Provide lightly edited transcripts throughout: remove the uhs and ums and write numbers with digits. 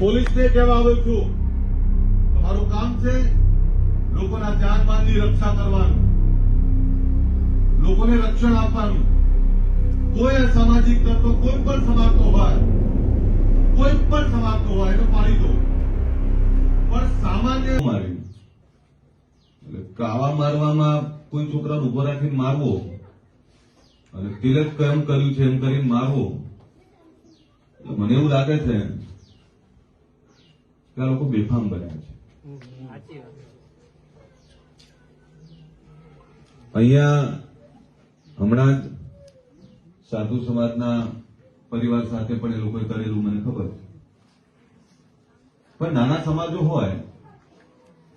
પોલીસને કહેવા આવ્યો છું, તમારું કામ છે લોકોના જાનમાલની રક્ષા કરવાનું, લોકોને રક્ષણ આપવાનું. કોઈ અસામાજિક તત્વ કોઈ પણ સમાજનો હોય, કોઈ પણ સમાજનો હોય એને પાડી દો, પણ સામાન્ય મારી એટલે કાવા મારવામાં કોઈ છોકરાને ઉભો રાખીને મારવો અને તિલક કેમ કર્યું છે એમ કરીને મારવો, મને એવું લાગે છે કે આ લોકો બેફામ બન્યા છે. અહીંયા હમણાં જ સાધુ સમાજના પરિવાર સાથે પણ એ લોકોએ કરેલું મને ખબર છે. પણ નાના સમાજો હોય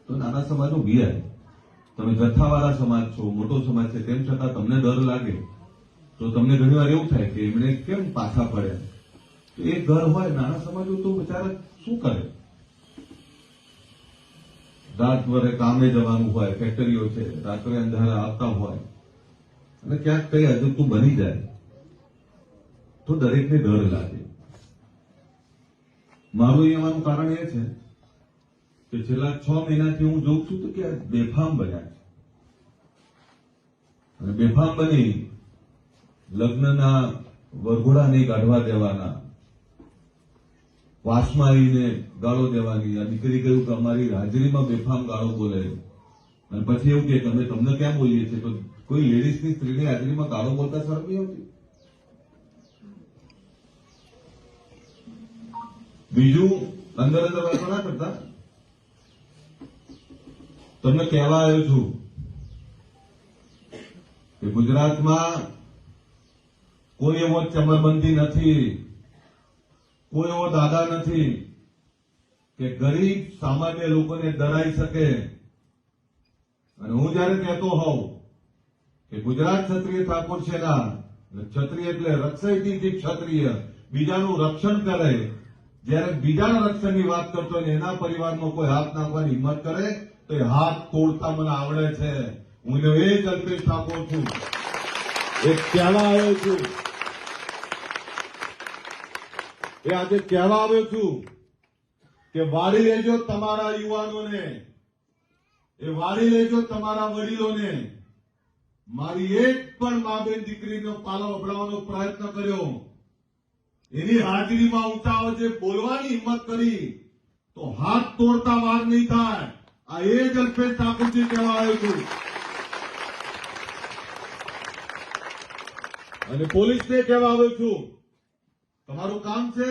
તો નાના સમાજો બિયાય. તમે જથ્થાવાળા સમાજ છો, મોટો સમાજ છે, તેમ છતાં તમને ડર લાગે તો તમને ઘણી વાર એવું થાય કે એમણે કેમ પાછા પડ્યા. તો એક ઘર હોય, નાના સમાજો તો બિચારા શું કરે? રાત વરે કામે જવાનું હોય, ફેક્ટરીઓ છે, રાત્રે અંધારા આવતા હોય અને ક્યાંક કઈ અજુગતું બની જાય તો દરેકને ડર લાગે. મારું અહીંયા કારણ એ છે કે છેલ્લા 6 મહિનાથી હું જોઉં છું તો કે બેફામ બન્યા છે અને બેફામ બની લગ્નના વરઘોડા નહીં કાઢવા દેવાના, વાસમાં આવીને ગાળો દેવાની. આ દીકરી કહ્યું કે અમારી હાજરીમાં બેફામ ગાળો બોલે અને પછી એવું કે અમે તમને ક્યાં બોલીએ છીએ? તો કોઈ લેડીઝની સ્ત્રીની હાજરીમાં ગાળો બોલતા શરમ નહીં આવતી? બીજું, અંદર અંદર વાતો ના કરતા. તમને કહેવા આવ્યો છું કે ગુજરાતમાં કોઈ એવો ચમરબંધી નથી, કોઈ એવો દાદા નથી કે ગરીબ સામાન્ય લોકોને ડરાઈ શકે. અને હું જયારે કહેતો હોઉં કે ગુજરાત ક્ષત્રિય ઠાકોર સેના, ક્ષત્રિય એટલે રક્ષયથી ક્ષત્રિય, બીજાનું રક્ષણ કરે, જયારે બીજાના રક્ષણની વાત કરતો હોય એના પરિવારમાં કોઈ હાથ નાખવાની હિંમત કરે તો એ હાથ તોડતા મને આવડે છે. હું એ જ અલ્પેશ ઠાકોર છું, એક કહેવા આવ્યો છું, એ આજે કહેવા આવ્યો છું કે વાળી લેજો તમારા યુવાનોને, એ વાળી લેજો તમારા વડીલોને. મારી એક પણ મા બેન દીકરીનો પાલો અભડાવવાનો પ્રયત્ન કર્યો, એની હાજરીમાં ઊંચા અવાજે બોલવાની હિંમત કરી તો હાથ તોડતા વાર નહીં થાય. આ એ જ અલ્પેશ ઠાકોરજી કહેવા આવ્યો છું. અને પોલીસને કહેવા આવ્યો છું, તમારું કામ છે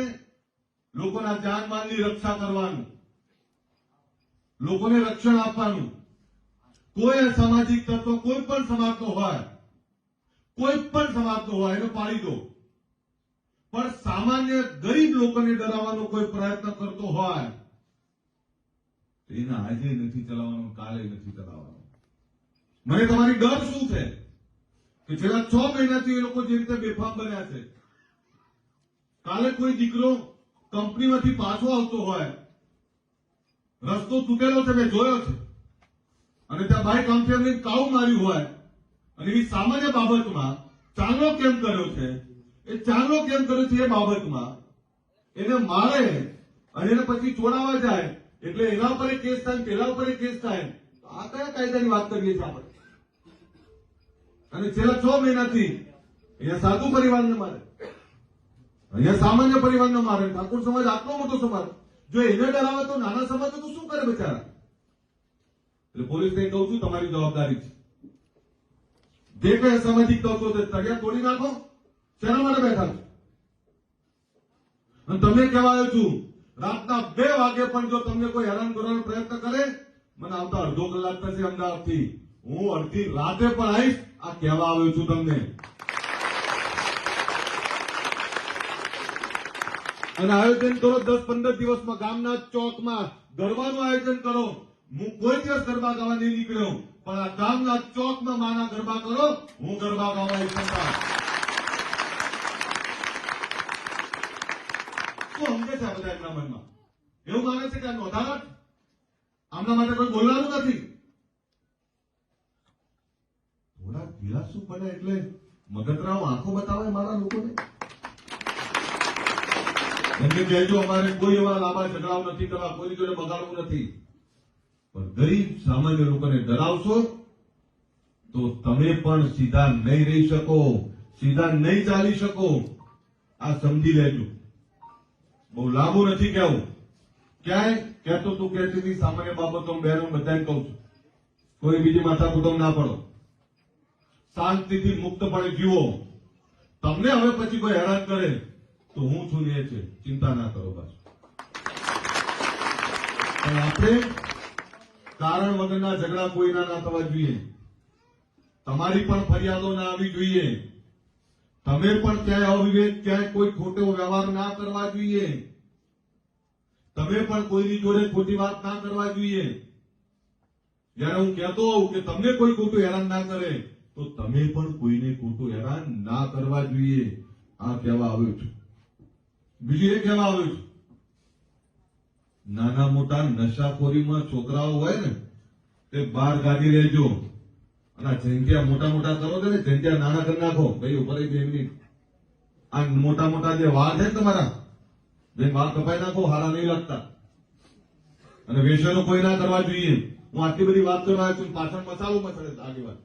લોકોના જાનમાલની રક્ષા કરવાનું, લોકોને રક્ષણ આપવાનું. કોઈ અસામાજિક તત્વ કોઈ પણ સમાજનો હોય, કોઈ પણ સમાજનો હોય એને પાડી દો, પણ સામાન્ય ગરીબ લોકોને ડરાવવાનો કોઈ પ્રયત્ન કરતો હોય એને આજે નથી ચલાવવાનો, કાલે નથી ચલાવવાનો. મને તમારી ડર શું છે કે છેલ્લા 6 મહિનાથી એ લોકો જે રીતે બેફામ બન્યા છે. કાલે કોઈ દીકરો કંપનીમાંથી પાછો આવતો હોય, રસ્તો તૂટેલો છે, મેં જોયો છે, અને ત્યાં બાઇક આમથી કાઉ માર્યું હોય અને એવી સામાન્ય બાબતમાં ચાંદલો કેમ કર્યો છે, એ ચાંદલો કેમ કર્યો છે એ બાબતમાં એને મારે અને એને પછી છોડાવવા જાય એટલે એના ઉપર એક કેસ થાય, પેલા ઉપર એક કેસ થાય. આ કયા કાયદાની વાત કરીએ છીએ આપણે? અને છેલ્લા 6 મહિનાથી અહીંયા સાધુ પરિવારને મારે, અહીંયા સામાન્ય પરિવારને મારે. ઠાકોર સમાજ આટલો મોટો સમાજ, જો એને ડરાવે તો નાના સમાજો તો શું કરે બિચારા? એટલે પોલીસને કહું છું, તમારી જવાબદારી છે. જે કઈ અસામાજિક તત્વો છે તળિયા તોડી નાખો. શેના માટે બેઠા છો? અને તમને કહેવા આવ્યો છું, રાતના 2 વાગે પણ જો તમને કોઈ હેરાન કરવાનો પ્રયત્ન કરે, મને આવતા અડધો કલાક થશે અમદાવાદથી, હું અડધી રાતે પણ આવીશ. આ કહેવા આવ્યો છું તમને. અને આયોજન કરો 10-15 દિવસમાં ગામના ચોકમાં ગરબાનું આયોજન કરો. હું કોઈ દિવસ ગરબા ગાવા નહીં નીકળ્યો, પણ આ ગામના ચોકમાં માના ગરબા કરો, હું ગરબા ગાવા ઈચ્છતા. શું સમજે છે બધા એમના મનમાં? એવું માને છે કે આ નોંધાવટ, આમના માટે કોઈ બોલવાનું નથી. થોડા ધીરાસુ બને એટલે મગતરાવ આંખો બતાવે મારા લોકોને. એમને કહેજો અમારે કોઈ એવા લાંબા ઝઘડાઓ નથી કરવા, કોઈની જોડે બગાડવું નથી, પણ ગરીબ સામાન્ય લોકોને ડરાવશો તો તમે પણ સીધા નહીં રહી શકો, સીધા નહીં ચાલી શકો. આ સમજી લેજો. બહુ લાંબુ નથી કહેવું. ક્યાંય કહેતો તું કહેતી હતી સામાન્ય બાબતો બહેનો બધાને કહું છું, કોઈ બીજી માથાકૂટો ના પડો, શાંતિથી મુક્તપણે જીવો. તમને હવે પછી કોઈ હેરાન કરે તો હું છું ને એ છે, ચિંતા ના કરો બસ. પણ આપણે કારણ વગરના ઝઘડા કોઈના ના થવા જોઈએ. તમારી પણ ફરિયાદો ના આવી જોઈએ. તમે પણ ક્યાંય અવિવેક, ક્યાંય કોઈ ખોટો વ્યવહાર ના કરવા જોઈએ. તમે પણ કોઈની જોડે ખોટી વાત ના કરવા જોઈએ. જયારે હું કહેતો હોઉં કે તમને કોઈ ખોટું હેરાન ના કરે તો તમે પણ કોઈને ખોટું હેરાન ના કરવા જોઈએ. આ કહેવા આવ્યું છું. બીજું એ કહેવા આવ્યું છું, નાના મોટા નશાખોરીમાં છોકરાઓ હોય ને તે બહાર કાઢી લેજો. અને જંજ્યા મોટા મોટા કરો છો ને, જંજ્યા નાના કરી નાખો. ભાઈ ઉપર 2 મિનિટ. આ મોટા મોટા જે વાળ છે ને તમારા, જે વાળ કપાઈ નાખો, હારા નહીં લાગતા. અને વ્યસનો કોઈ ના કરવા જોઈએ. હું આટલી બધી વાત કરવા આવ્યો છું, પાછળ મસાલો મસળે આગેવાન.